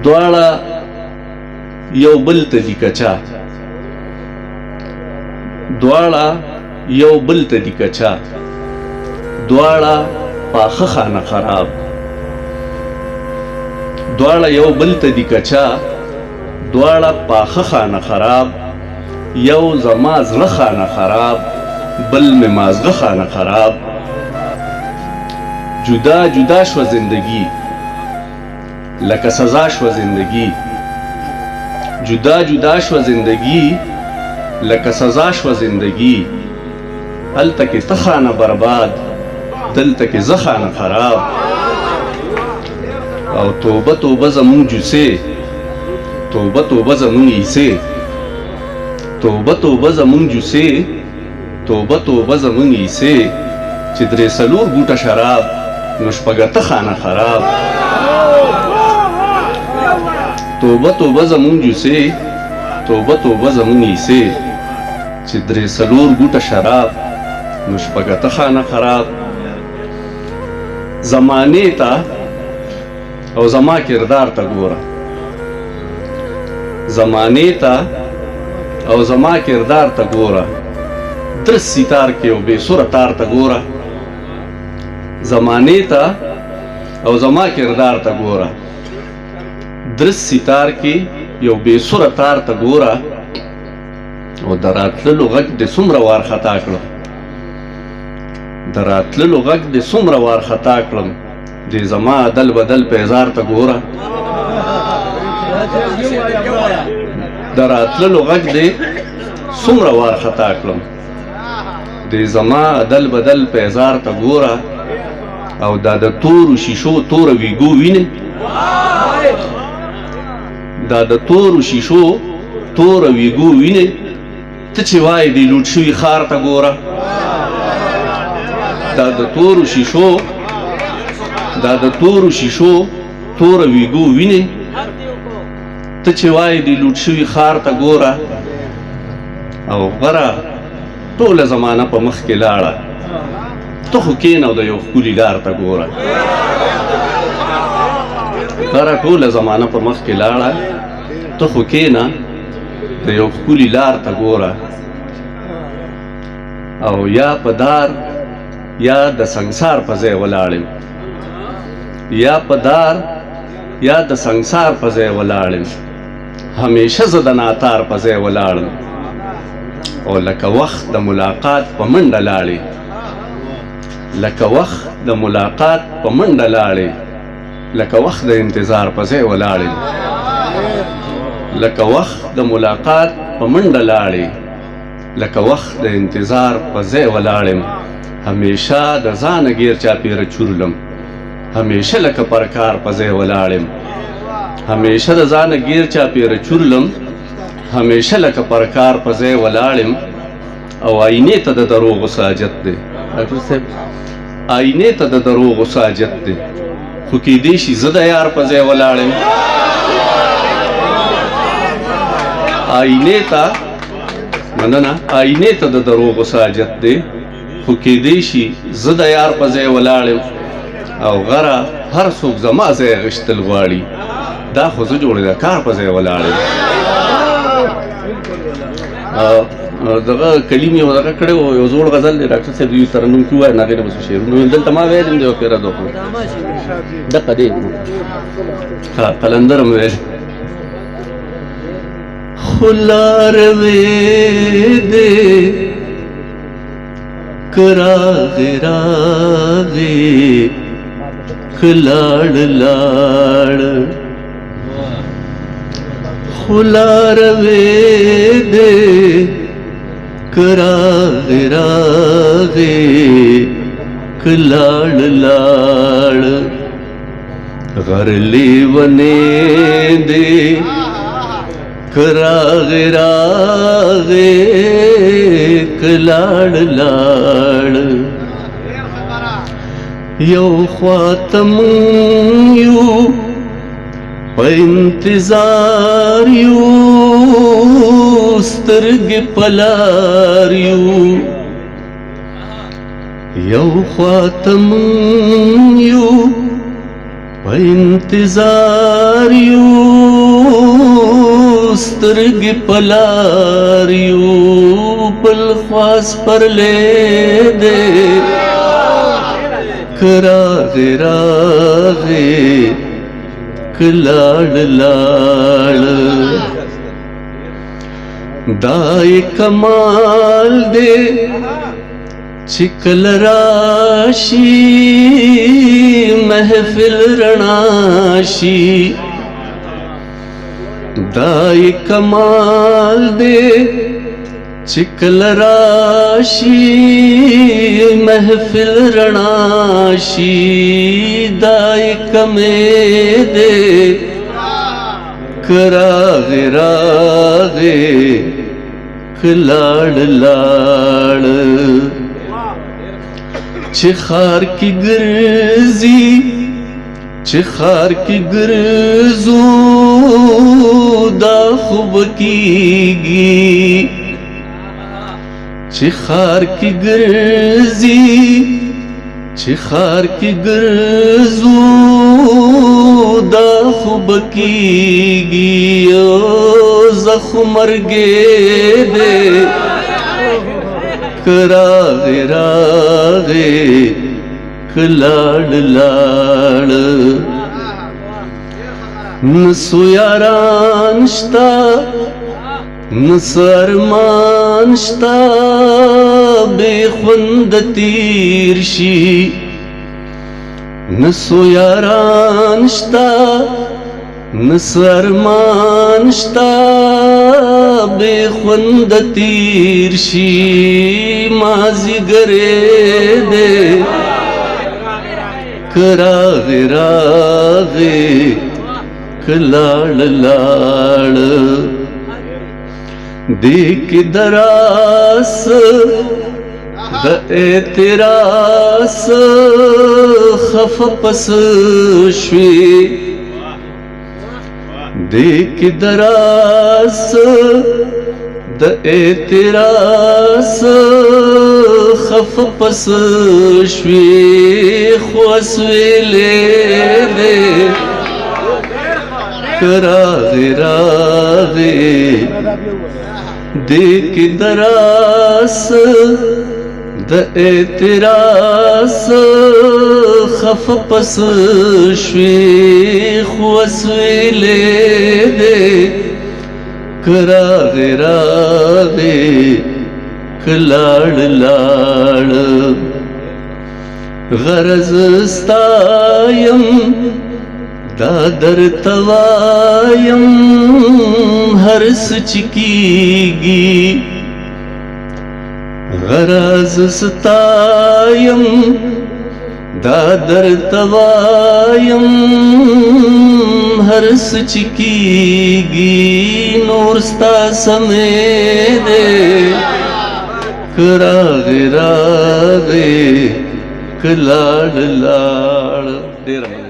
دواړه یو بل ته دي کچا، دواړه یو بل ته دي کچا، دواړه پاخه خانه خراب، دواړه یو بل ته دي کچا، دواړه پاخه خانه خراب، یو زما زړه خانه خراب، بل مې مازغه خانه خراب. جدا جدا شو زندگی لکه سزا شو زندگی، جدا جدا شو زندگی لکه سزا شو زندگی. هلته کې ته خانه برباد، دلته کې زه خانه خراب. او توبه توبه زمون جوسې، توبه توبه زمون عیسې، توبه توبه زمون جوسې، توبه توبه زمون عیسې. چې درې څلور ګوټه شراب نو شپږ خانه خراب. توبه توبه زمون جوسې، توبه توبه زمون عیسې. چې درې څلور ګوټه شراب نو شپږ خانه خراب. زمانې ته او زما کردار ته ګوره، زمانې ته او زما کردار ته ګوره. درس ستار کې او بې سره تار ته ګوره. زمانې ته او زما کردار ته ګوره. درس ستار کې یو بې سره تار ته ګوره. او د راتللو غږ دې څومره وارخطا کړم، د راتللو غږ دې څومره وارخطا کړم. دې زما عدل بدل پیزار ته ګوره. د راتللو غږ دې څومره وارخطا کړم. دې زما عدل بدل پیزار ته ګوره. او دا د تورو شیشو توره ویګو وینې، دا د تورو شیشو توره ویګو وینې. ته چې وایې دې لوټ شوي ښار ته ګوره. دا د تورو شیشو، دا د تورو شیشو توره ویګو وینې. ته چې وایې دې لوټ شوي ښار ته ګوره. او غره ټوله زمانه په مخ کې لاړه، ته خو کېنه او د یو ښکلي لار ته ګوره. غره ټوله زمانه په مخ کې لاړه، ته خو کېنه د یو ښکلي لار ته ګوره. او یا په دار یا د سنګسار په ځای ولاړم، یا په دار یا د سنګسار په ځای ولاړم. همیشه زه د ناتار په ځای ولاړم. او لکه وخت د ملاقات په منډه لاړې، لکه وخت د ملاقات په منډه لاړې. لکه وخت د انتظار په ځای ولاړې، لکه وخت د ملاقات په منډه لاړې. لکه وخت د انتظار په ځای ولاړم. همیشه د ځانه ګیر چاپېره چورلم، همیشه لکه پرکار په ځای ولاړم. همیشه د ځانه ګیر چاپېره چورلم، همیشه لکه پرکار په ځای ولاړم. او آینې ته د دروغو ساجت دی، ډاکټر صاحب آینې ته د دروغو ساجت دی. خو کیدای شي زه د یار په ځای ولاړم. آینې ته مننه، آینې ته د دروغو ساجت دی. خو کیدای شي زه د یار په ځای ولاړم. او غره هر څوک زما ځای غشتل غواړي، دا خو زه جوړې د کار په ځای ولاړم. دغه کلیم یو دغه کړی و، یو زوړ غزل دی ډاکټر صاحب یو ترنم کې وایي، هغې نه به څه شعرونه ویل. دلته ما ویل دی یو پېره دغه دقه دی، ها قلندر م ویل. خو لاروې دی که راغې راغې که لاړ لاړ. خو لاروې دی که راغې راغې که لاړ لاړ. غر لیونې دی که راغې راغې که لاړ لاړ. یو خواته مونږ یو په انتظار یو، سترګې په لار یو. یو خواته مونږ یو په انتظار یو، سترګې پلار یو بل خواس پر لیدې که راغې راغې که لاړ لاړ دا یې کمال دی چې کله راشي محفل رڼا شي دا یې کمال دی چې کله راشي محفل رڼا شي دا یې کمې دی که راغې راغې که لاړ لاړ چې ښار کې ګرځي چې ښار کې ګرځو دا خوب کېږي چې ښار کې ګرځي چې ښار کې ګرځو دا خوب کېږي زه خو مرګې دی که راغې راغې که لاړ لاړ نه څو یاران شته نه څه ارمان شته بې خونده تېر شي نه څو یاران شته نه څه ارمان شته بې خونده تېر شي مازدیګری دی که راغې راغې که لاړ لاړ دې کې دراس د اعتراس خفه پس شوې دې کې دراس د اعتراس خفه پس شوې خو اسویلې دې که راغې راغې دې کې دراس د اعتراس خفه پس شوې خو اسویلې دې که راغې راغې که لاړ لاړ غرض ستا یم دا درته وایم هر څه چې کېږي غرض ستا یم دا درته وایم هر څه چې کېږي نور ستا سمې دی که راغې راغې که لاړ لاړ ډېره